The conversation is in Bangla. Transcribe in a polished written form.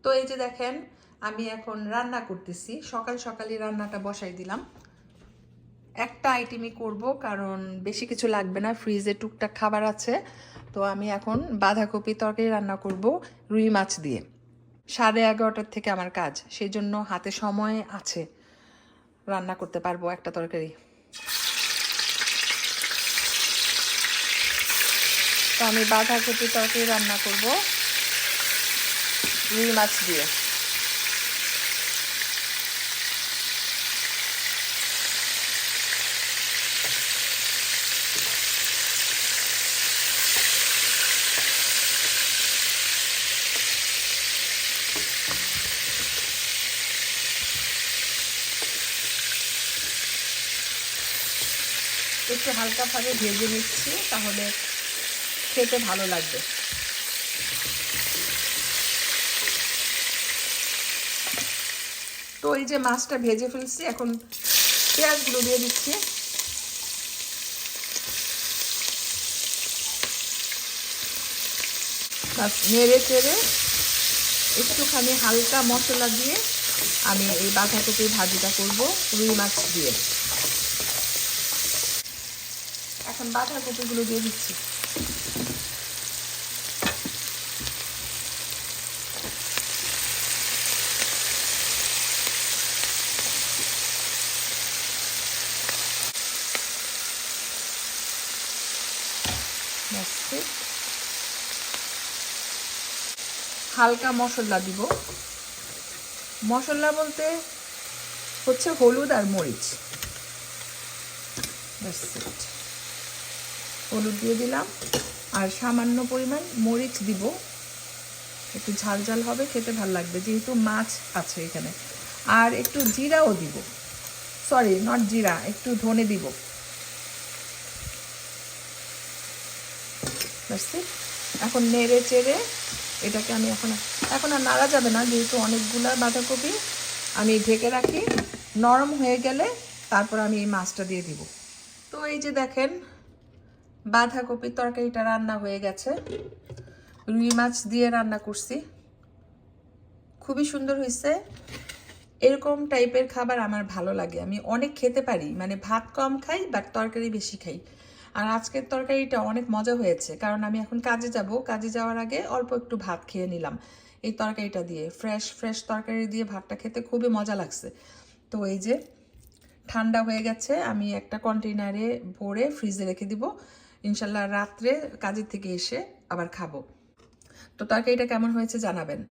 তো এই যে দেখেন আমি এখন রান্না করতেছি, সকাল সকালই রান্নাটা বসাই দিলাম। একটা আইটেমই করব কারণ বেশি কিছু লাগবে না, ফ্রিজে টুকটাক খাবার আছে। তো আমি এখন বাঁধাকপি তরকারি রান্না করব রুই মাছ দিয়ে। 11:30টার থেকে আমার কাজ, সেই জন্য হাতে সময় আছে, রান্না করতে পারবো একটা তরকারি। তো আমি বাঁধাকপি তরকারি রান্না করব রুই মাছ দিয়ে। একটু হালকাভাবে ভেজে নিচ্ছি, তাহলে খেতে ভালো লাগবে। তো এই যে মাছটা ভেজে ফেলছি, এখন পেঁয়াজগুলো দিয়ে দিচ্ছি। নেড়ে চেড়ে একটুখানি হালকা মশলা দিয়ে আমি এই বাঁধাকপির ভাজিটা করব রুই মাছ দিয়ে। এখন বাঁধাকপিগুলো দিয়ে দিচ্ছি। হালকা মশলা দিব, মশলা বলতে হচ্ছে হলুদ আর মরিচ। হলুদ দিয়ে দিলাম আর সামান্য পরিমাণ মরিচ দিব, একটু ঝাল ঝাল হবে, খেতে ভালো লাগবে যেহেতু মাছ আছে এখানে। আর একটু জিরাও দিব, সরি নট জিরা, একটু ধনে দিব। এখন নেড়ে চেড়ে এটাকে আমি এখন আর নাড়া যাবে না, যেহেতু অনেকগুলা বাঁধাকপি। আমি ঢেকে রাখি, নরম হয়ে গেলে তারপর আমি এই মাছটা দিয়ে দিব। তো এই যে দেখেন বাঁধাকপির তরকারিটা রান্না হয়ে গেছে, রুই মাছ দিয়ে রান্না করছি, খুবই সুন্দর হয়েছে। এরকম টাইপের খাবার আমার ভালো লাগে, আমি অনেক খেতে পারি, মানে ভাত কম খাই বাট তরকারি বেশি খাই। আর আজকের তরকারিটা অনেক মজা হয়েছে, কারণ আমি এখন কাজে যাব, কাজে যাওয়ার আগে অল্প একটু ভাত খেয়ে নিলাম এই তরকারিটা দিয়ে। ফ্রেশ ফ্রেশ তরকারি দিয়ে ভাতটা খেতে খুবই মজা লাগছে। তো এই যে ঠান্ডা হয়ে গেছে, আমি একটা কন্টেইনারে ভরে ফ্রিজে রেখে দিব, ইনশাল্লাহ রাত্রে কাজের থেকে এসে আবার খাবো। তো তরকারিটা কেমন হয়েছে জানাবেন।